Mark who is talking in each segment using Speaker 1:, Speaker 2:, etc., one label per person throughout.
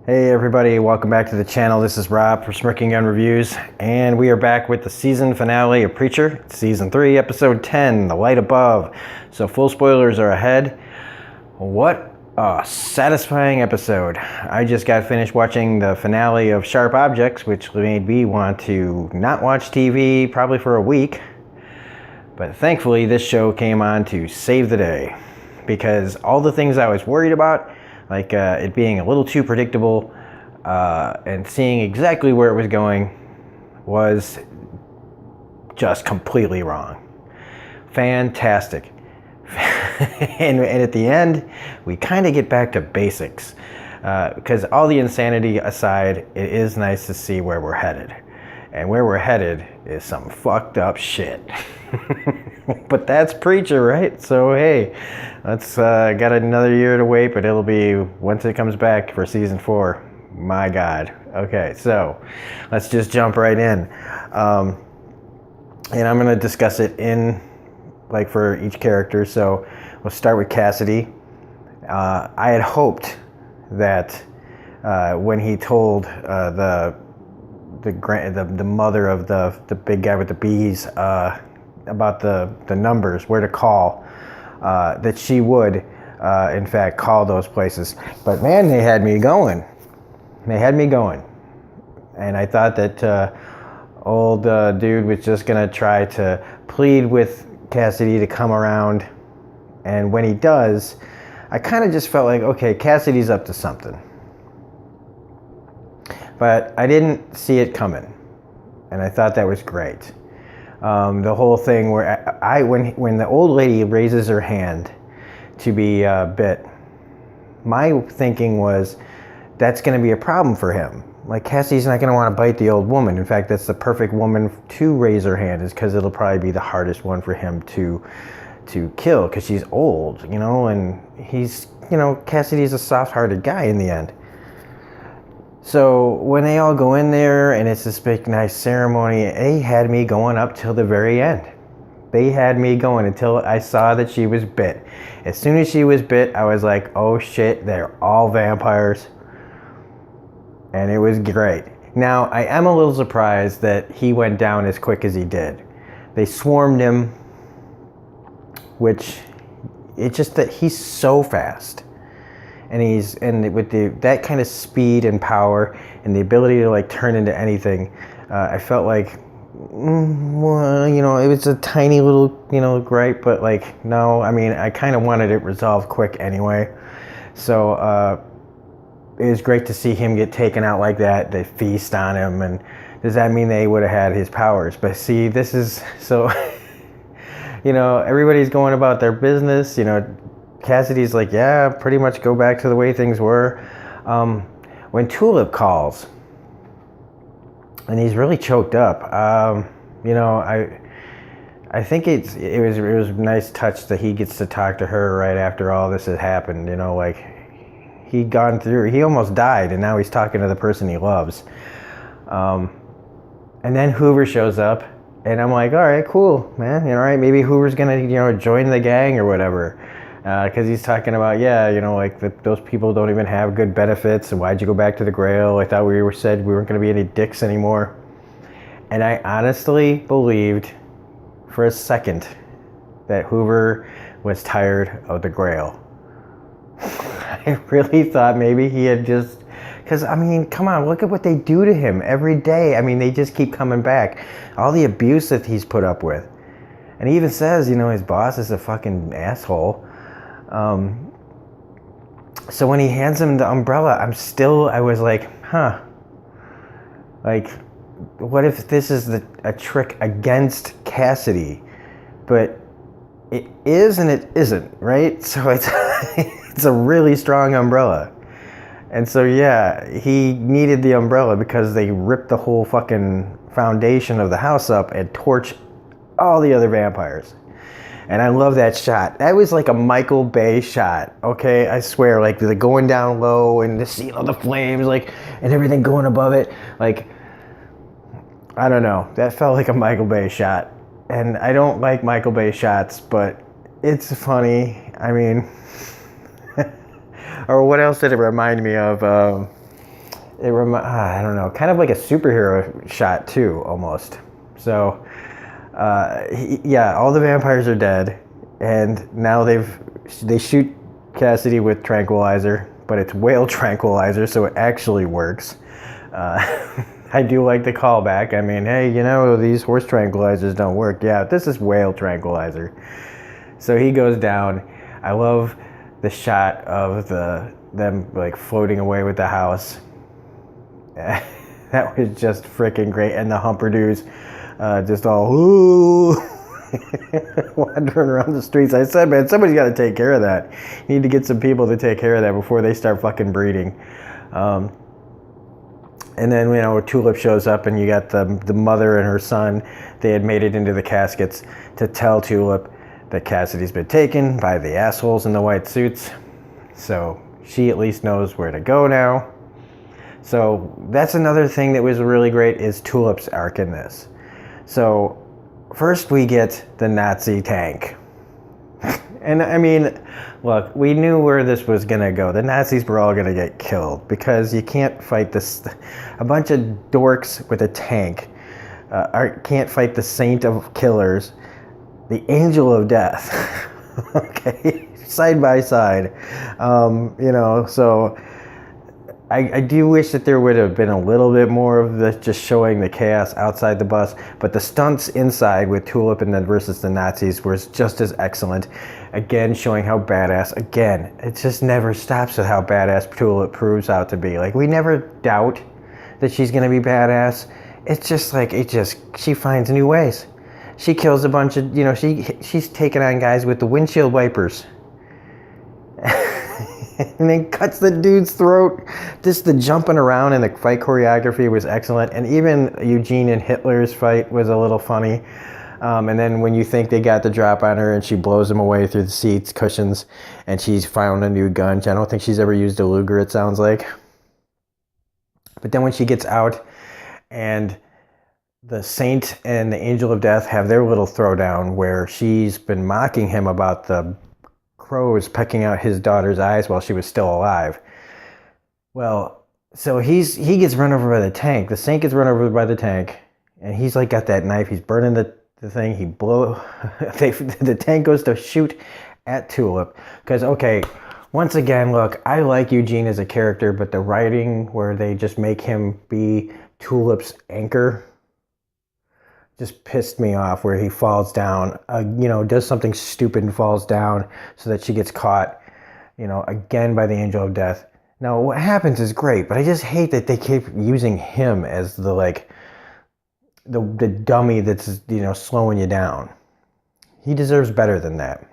Speaker 1: Hey everybody, welcome back to the channel. This is Rob from Smirking Gun Reviews, and we are back with the season finale of Preacher, Season 3, Episode 10, The Light Above. So full spoilers are ahead. What a satisfying episode. I just got finished watching the finale of Sharp Objects, which made me want to not watch TV probably for a week. But thankfully this show came on to save the day, because all the things I was worried about, like it being a little too predictable and seeing exactly where it was going, was just completely wrong. Fantastic. and at the end, we kind of get back to basics. Because all the insanity aside, it is nice to see where we're headed. And where we're headed is some fucked up shit. But that's Preacher, right? So hey, let's got another year to wait, but it'll be once it comes back for season 4. My God. Okay, so let's just jump right in, and I'm gonna discuss it in like for each character. So we'll start with Cassidy. I had hoped that when he told the mother of the big guy with the bees about the numbers, where to call, that she would in fact call those places. But man, they had me going. And I thought that old dude was just gonna try to plead with Cassidy to come around, and when he does, I kind of just felt like, okay, Cassidy's up to something. But I didn't see it coming, and I thought that was great. The whole thing where when the old lady raises her hand to be bit, my thinking was that's going to be a problem for him. Like, Cassidy's not going to want to bite the old woman. In fact, that's the perfect woman to raise her hand, is because it'll probably be the hardest one for him to kill, because she's old, and he's, Cassidy's a soft-hearted guy in the end. So when they all go in there and it's this big nice ceremony, they had me going up till the very end. They had me going until I saw that she was bit. As soon as she was bit, I was like, oh shit, they're all vampires. And it was great. Now, I am a little surprised that he went down as quick as he did. They swarmed him, which, it's just that he's so fast. And with that kind of speed and power and the ability to like turn into anything, I felt like, it was a tiny little, gripe, but like, no, I mean, I kind of wanted it resolved quick anyway. So it was great to see him get taken out like that. They feast on him, and does that mean they would have had his powers? But see, this is so, everybody's going about their business, Cassidy's like, yeah, pretty much go back to the way things were. When Tulip calls, and he's really choked up, I think it was a nice touch that he gets to talk to her right after all this has happened. Like, he almost died, and now he's talking to the person he loves. And then Hoover shows up, and I'm like, all right, cool, man. All right, maybe Hoover's gonna, join the gang or whatever. Because he's talking about, those people don't even have good benefits, and why'd you go back to the Grail? I thought we said we weren't going to be any dicks anymore. And I honestly believed for a second that Hoover was tired of the Grail. I really thought maybe he had just, because, I mean, come on, look at what they do to him every day. I mean, they just keep coming back. All the abuse that he's put up with. And he even says, his boss is a fucking asshole. So when he hands him the umbrella, I was like, huh. Like, what if this is a trick against Cassidy? But it is and it isn't, right? So it's a really strong umbrella. And so yeah, he needed the umbrella because they ripped the whole fucking foundation of the house up and torched all the other vampires. And I love that shot. That was like a Michael Bay shot, okay? I swear, like the going down low and the flames, like, and everything going above it. Like, I don't know. That felt like a Michael Bay shot. And I don't like Michael Bay shots, but it's funny. I mean, or what else did it remind me of? I don't know, kind of like a superhero shot too, almost. So, yeah, all the vampires are dead, and now they shoot Cassidy with tranquilizer, but it's whale tranquilizer, so it actually works. I do like the callback. I mean, hey, these horse tranquilizers don't work. Yeah, this is whale tranquilizer. So he goes down. I love the shot of them like floating away with the house. That was just freaking great. And the Humperdews just all ooh, wandering around the streets. I said, man, somebody's got to take care of that. You need to get some people to take care of that before they start fucking breeding. And then, Tulip shows up, and you got the mother and her son. They had made it into the caskets to tell Tulip that Cassidy's been taken by the assholes in the white suits. So she at least knows where to go now. So that's another thing that was really great is Tulip's arc in this. So first we get the Nazi tank. And I mean, look, we knew where this was going to go. The Nazis were all going to get killed because you can't fight this. A bunch of dorks with a tank can't fight the Saint of Killers, the Angel of Death. Okay, side by side. So I do wish that there would have been a little bit more of this, just showing the chaos outside the bus. But the stunts inside with Tulip and then versus the Nazis was just as excellent. Again, showing how badass. Again, it just never stops with how badass Tulip proves out to be. Like, we never doubt that she's going to be badass. It's just like, she finds new ways. She kills a bunch of, she's taking on guys with the windshield wipers. And then cuts the dude's throat. Just the jumping around and the fight choreography was excellent. And even Eugene and Hitler's fight was a little funny. And then when you think they got the drop on her and she blows him away through the seats, cushions, and she's found a new gun. I don't think she's ever used a Luger, it sounds like. But then when she gets out and the Saint and the Angel of Death have their little throwdown where she's been mocking him about the crows pecking out his daughter's eyes while she was still alive. Well, so he gets run over by the tank. The Saint gets run over by the tank, and he's like got that knife. He's burning the thing. The tank goes to shoot at Tulip because, okay, once again, look, I like Eugene as a character, but the writing where they just make him be Tulip's anchor just pissed me off, where he falls down, does something stupid and falls down so that she gets caught, again by the Angel of Death. Now, what happens is great, but I just hate that they keep using him as the dummy that's, slowing you down. He deserves better than that.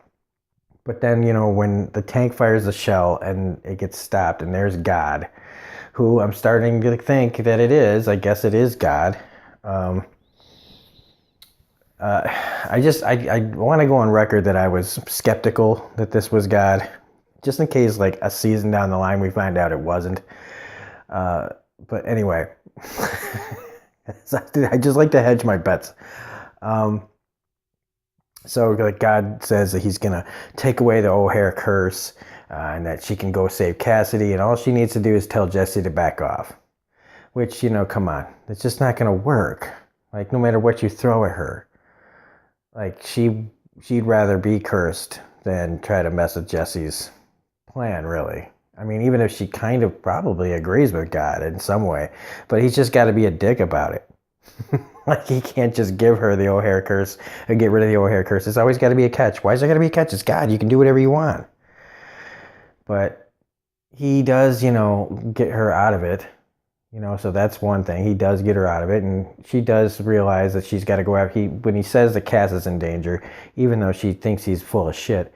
Speaker 1: But then, when the tank fires the shell and it gets stopped, and there's God, who I'm starting to think that it is. I guess it is God. I want to go on record that I was skeptical that this was God, just in case like a season down the line we find out it wasn't. But anyway, I just like to hedge my bets. So like God says that he's going to take away the O'Hare curse and that she can go save Cassidy, and all she needs to do is tell Jesse to back off. Which, come on, it's just not going to work. Like, no matter what you throw at her. Like, she'd rather be cursed than try to mess with Jesse's plan, really. I mean, even if she kind of probably agrees with God in some way, but he's just got to be a dick about it. Like, he can't just give her the O'Hare curse and get rid of the O'Hare curse. It's always got to be a catch. Why is there got to be a catch? It's God. You can do whatever you want. But he does, get her out of it. So that's one thing. He does get her out of it, and she does realize that she's got to go out. When he says that Cass is in danger, even though she thinks he's full of shit,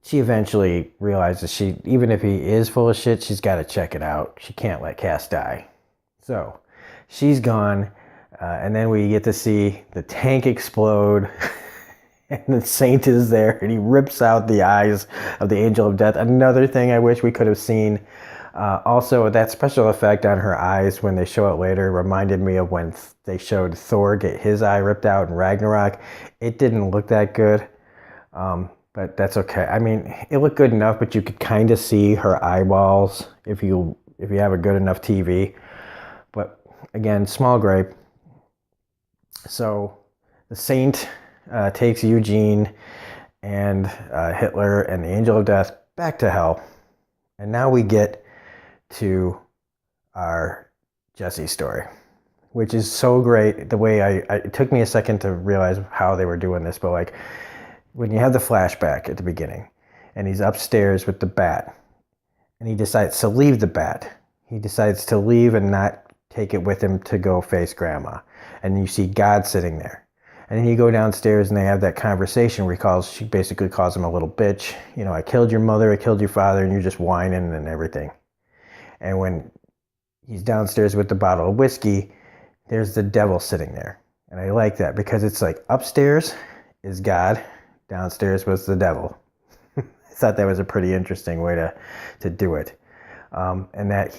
Speaker 1: she eventually realizes even if he is full of shit, she's got to check it out. She can't let Cass die. So she's gone, and then we get to see the tank explode, and the Saint is there, and he rips out the eyes of the Angel of Death. Another thing I wish we could have seen. Also, that special effect on her eyes when they show it later reminded me of when they showed Thor get his eye ripped out in Ragnarok. It didn't look that good, but that's okay. I mean, it looked good enough, but you could kind of see her eyeballs if you if you have a good enough TV. But again, small gripe. So the Saint takes Eugene and Hitler and the Angel of Death back to hell. And now we get to our Jesse story, which is so great. The way it took me a second to realize how they were doing this, but like when you have the flashback at the beginning and he's upstairs with the bat and he decides to leave the bat. He decides to leave and not take it with him to go face grandma. And you see God sitting there. And then you go downstairs and they have that conversation where she basically calls him a little bitch. You know, I killed your mother, I killed your father, and you're just whining and everything. And when he's downstairs with the bottle of whiskey, there's the devil sitting there. And I like that because it's like upstairs is God, downstairs was the devil. I thought that was a pretty interesting way to do it. And that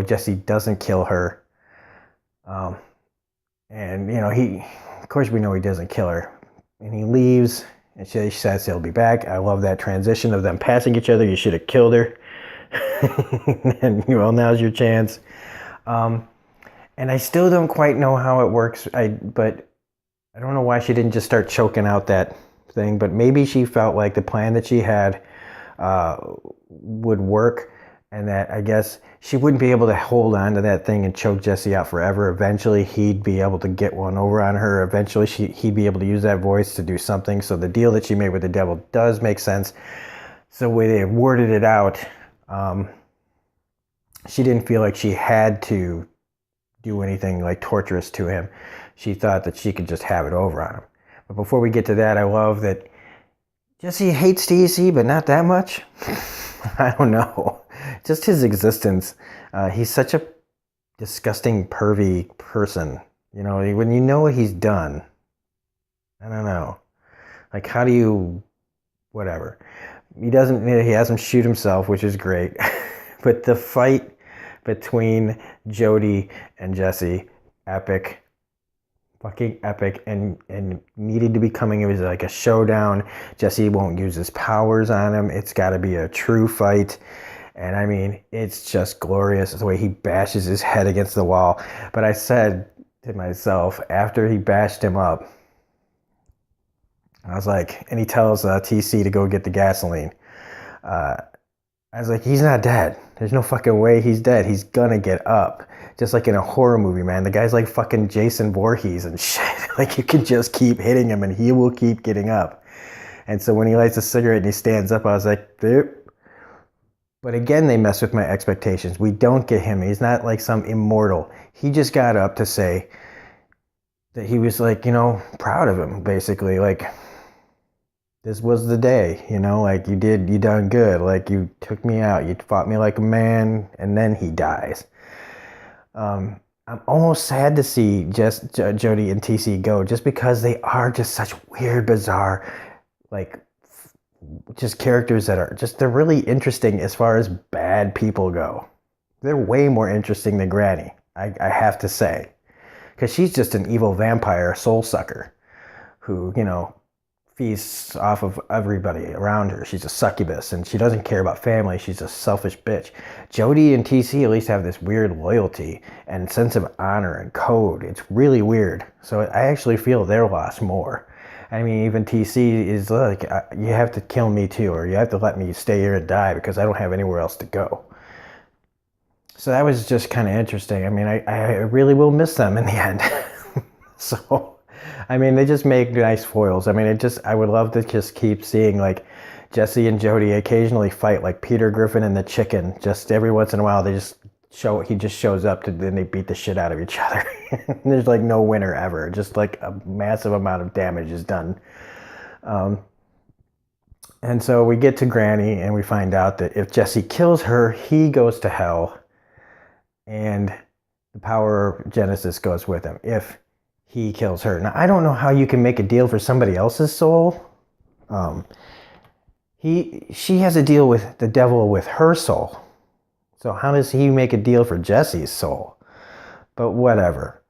Speaker 1: Jesse doesn't kill her. And, of course we know he doesn't kill her. And he leaves, and she says he'll be back. I love that transition of them passing each other. You should have killed her. And, now's your chance. And I still don't quite know how it works. But I don't know why she didn't just start choking out that thing. But maybe she felt like the plan that she had would work. And that I guess she wouldn't be able to hold on to that thing and choke Jesse out forever. Eventually, he'd be able to get one over on her. Eventually, he'd be able to use that voice to do something. So the deal that she made with the devil does make sense. So the way they worded it out, she didn't feel like she had to do anything like torturous to him. She thought that she could just have it over on him. But before we get to that, I love that Jesse hates TC, but not that much. I don't know. Just his existence. He's such a disgusting, pervy person. When you know what he's done, I don't know. Like, how do you, whatever. He has him shoot himself, which is great. But the fight between Jody and Jesse, epic. Fucking epic, and needed to be coming. It was like a showdown. Jesse won't use his powers on him. It's got to be a true fight. And I mean, it's just glorious the way he bashes his head against the wall. But I said to myself, after he bashed him up, I was like, and he tells TC to go get the gasoline. I was like, he's not dead. There's no fucking way he's dead. He's gonna get up. Just like in a horror movie, man. The guy's like fucking Jason Voorhees and shit. Like, you can just keep hitting him and he will keep getting up. And so when he lights a cigarette and he stands up, I was like, dude. But again, they mess with my expectations. We don't get him. He's not like some immortal. He just got up to say that he was like, proud of him, basically. Like, this was the day, like you done good. Like, you took me out. You fought me like a man, and then he dies. I'm almost sad to see Jody and TC go, just because they are just such weird, bizarre, like, just characters that are just, they're really interesting as far as bad people go. They're way more interesting than Granny, I have to say. Because she's just an evil vampire soul sucker who, feasts off of everybody around her. She's a succubus and she doesn't care about family. She's a selfish bitch. Jody and TC at least have this weird loyalty and sense of honor and code. It's really weird. So I actually feel their loss more. I mean, even TC is like, you have to kill me too, or you have to let me stay here and die because I don't have anywhere else to go. So that was just kind of interesting. I mean, I really will miss them in the end. So, I mean, they just make nice foils. I mean, I would love to just keep seeing like Jesse and Jody occasionally fight, like Peter Griffin and the chicken. Just every once in a while, he just shows up then they beat the shit out of each other. There's like no winner ever. Just like a massive amount of damage is done. And so we get to Granny and we find out that if Jesse kills her, he goes to hell and the power of Genesis goes with him if he kills her. Now, I don't know how you can make a deal for somebody else's soul. She has a deal with the devil with her soul. So how does he make a deal for Jesse's soul? But whatever.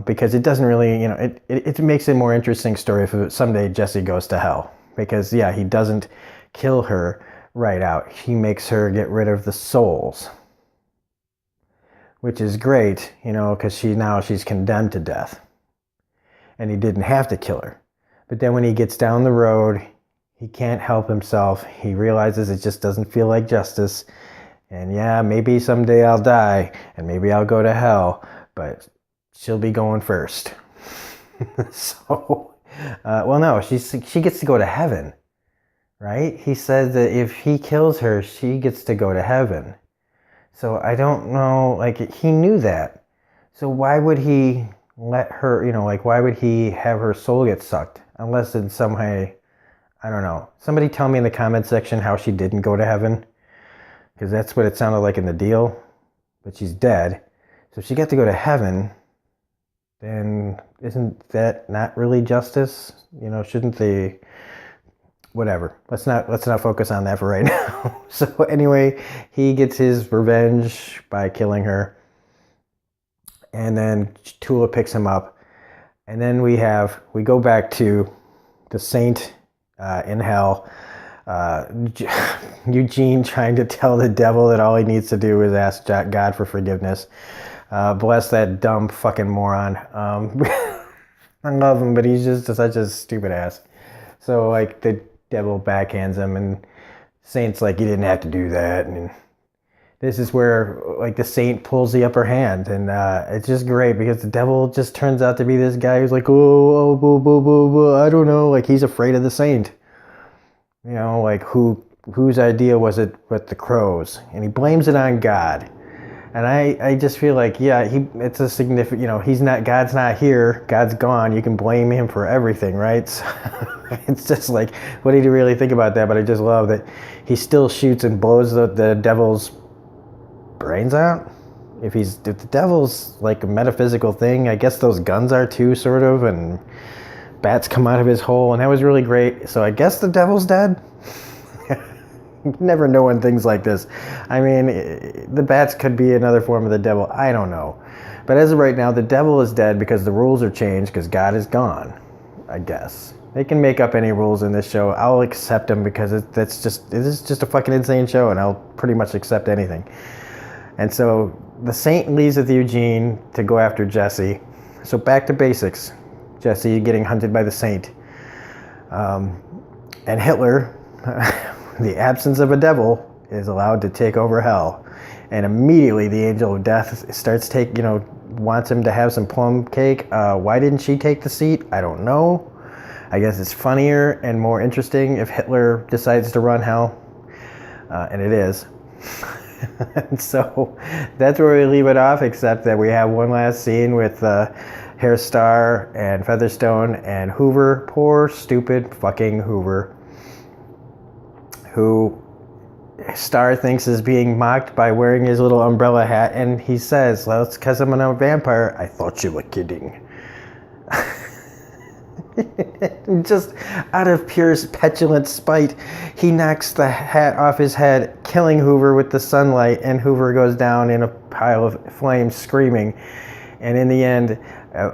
Speaker 1: Because it doesn't really, it makes it a more interesting story if someday Jesse goes to hell. Because, yeah, he doesn't kill her right out. He makes her get rid of the souls. which is great, because she's condemned to death. And he didn't have to kill her. But then when he gets down the road, he can't help himself. He realizes it just doesn't feel like justice. And yeah, maybe someday I'll die, and maybe I'll go to hell, but she'll be going first. So, well, no, she gets to go to heaven, right? He says that if he kills her, she gets to go to heaven. So I don't know, he knew that. So why would he let her, why would he have her soul get sucked? Unless in some way, I don't know. Somebody tell me in the comment section how she didn't go to heaven. Because that's what it sounded like in the deal. But she's dead. So if she got to go to heaven, then isn't that not really justice? Shouldn't they... Whatever. Let's not focus on that for right now. So anyway, he gets his revenge by killing her. And then Tula picks him up. And then we go back to the saint in hell. Eugene trying to tell the devil that all he needs to do is ask God for forgiveness. Bless that dumb fucking moron. I love him, but he's just such a stupid ass. So the devil backhands him, and Saint's like, you didn't have to do that. And this is where the saint pulls the upper hand, and it's just great because the devil just turns out to be this guy who's like, oh, boo, boo, boo, boo. I don't know, he's afraid of the saint. Whose idea was it with the crows? And he blames it on God. And I just feel it's a significant, God's not here, God's gone, you can blame him for everything, right? So it's just what do you really think about that? But I just love that he still shoots and blows the devil's brains out. If the devil's a metaphysical thing, I guess those guns are too, sort of, and bats come out of his hole, and that was really great. So I guess the devil's dead? Never know in things like this. I mean, the bats could be another form of the devil. I don't know. But as of right now, the devil is dead because the rules are changed because God is gone, I guess. They can make up any rules in this show. I'll accept them because it is just a fucking insane show, and I'll pretty much accept anything. And so the saint leaves with Eugene to go after Jesse. So back to basics. Jesse getting hunted by the saint. And Hitler... the absence of a devil is allowed to take over hell. And immediately the angel of death starts wants him to have some plum cake. Why didn't she take the seat? I don't know. I guess it's funnier and more interesting if Hitler decides to run hell. And it is. And so that's where we leave it off, except that we have one last scene with Herr Starr and Featherstone and Hoover. Poor, stupid fucking Hoover, who Starr thinks is being mocked by wearing his little umbrella hat, and he says, well, it's because I'm a vampire. I thought you were kidding. Just out of pure petulant spite, he knocks the hat off his head, killing Hoover with the sunlight, and Hoover goes down in a pile of flames screaming. And in the end,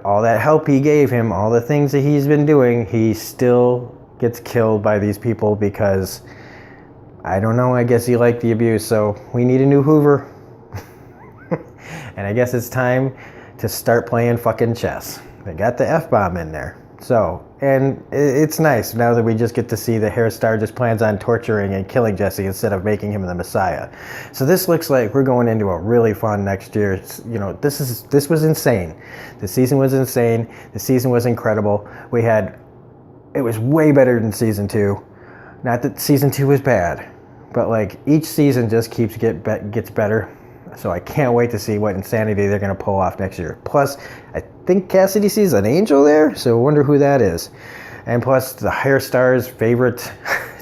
Speaker 1: all that help he gave him, all the things that he's been doing, he still gets killed by these people because... I don't know, I guess he liked the abuse, so we need a new Hoover. And I guess it's time to start playing fucking chess. They got the F-bomb in there. So, and it's nice now that we just get to see that Herr Starr just plans on torturing and killing Jesse instead of making him the Messiah. So this looks like we're going into a really fun next year. This was insane. The season was insane. The season was incredible. It was way better than season 2. Not that season 2 was bad, but each season just gets better. So I can't wait to see what insanity they're going to pull off next year. Plus, I think Cassidy sees an angel there, so I wonder who that is. And plus, the Herr Starr's favorite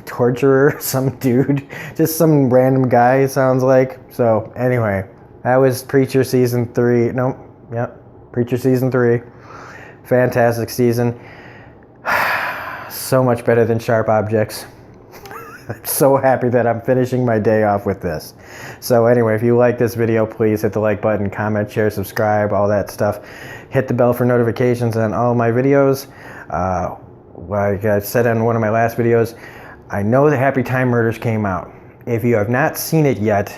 Speaker 1: torturer, some dude, just some random guy, it sounds like. So anyway, that was Preacher season 3. Preacher season 3. Fantastic season. So much better than Sharp Objects. I'm so happy that I'm finishing my day off with this. So anyway, if you like this video, please hit the like button, comment, share, subscribe, all that stuff. Hit the bell for notifications on all my videos. Like I said on one of my last videos, I know the Happy Time Murders came out. If you have not seen it yet,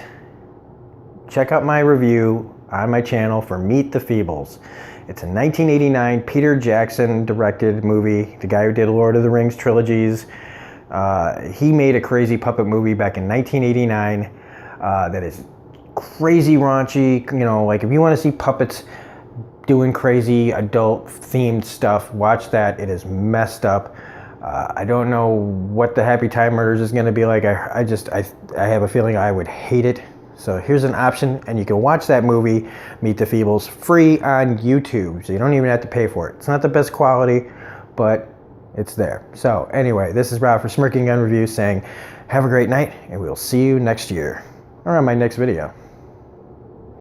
Speaker 1: check out my review on my channel for Meet the Feebles. It's a 1989 Peter Jackson directed movie, the guy who did Lord of the Rings trilogies. He made a crazy puppet movie back in 1989 that is crazy raunchy. You know, like if you want to see puppets doing crazy adult themed stuff, watch that. It is messed up. I don't know what the Happy Time Murders is going to be like. I have a feeling I would hate it. So here's an option, and you can watch that movie, Meet the Feebles, free on YouTube. So you don't even have to pay for it. It's not the best quality, but it's there. So anyway, this is Rob for Smirking Gun Reviews saying, have a great night, and we'll see you next year, or on my next video.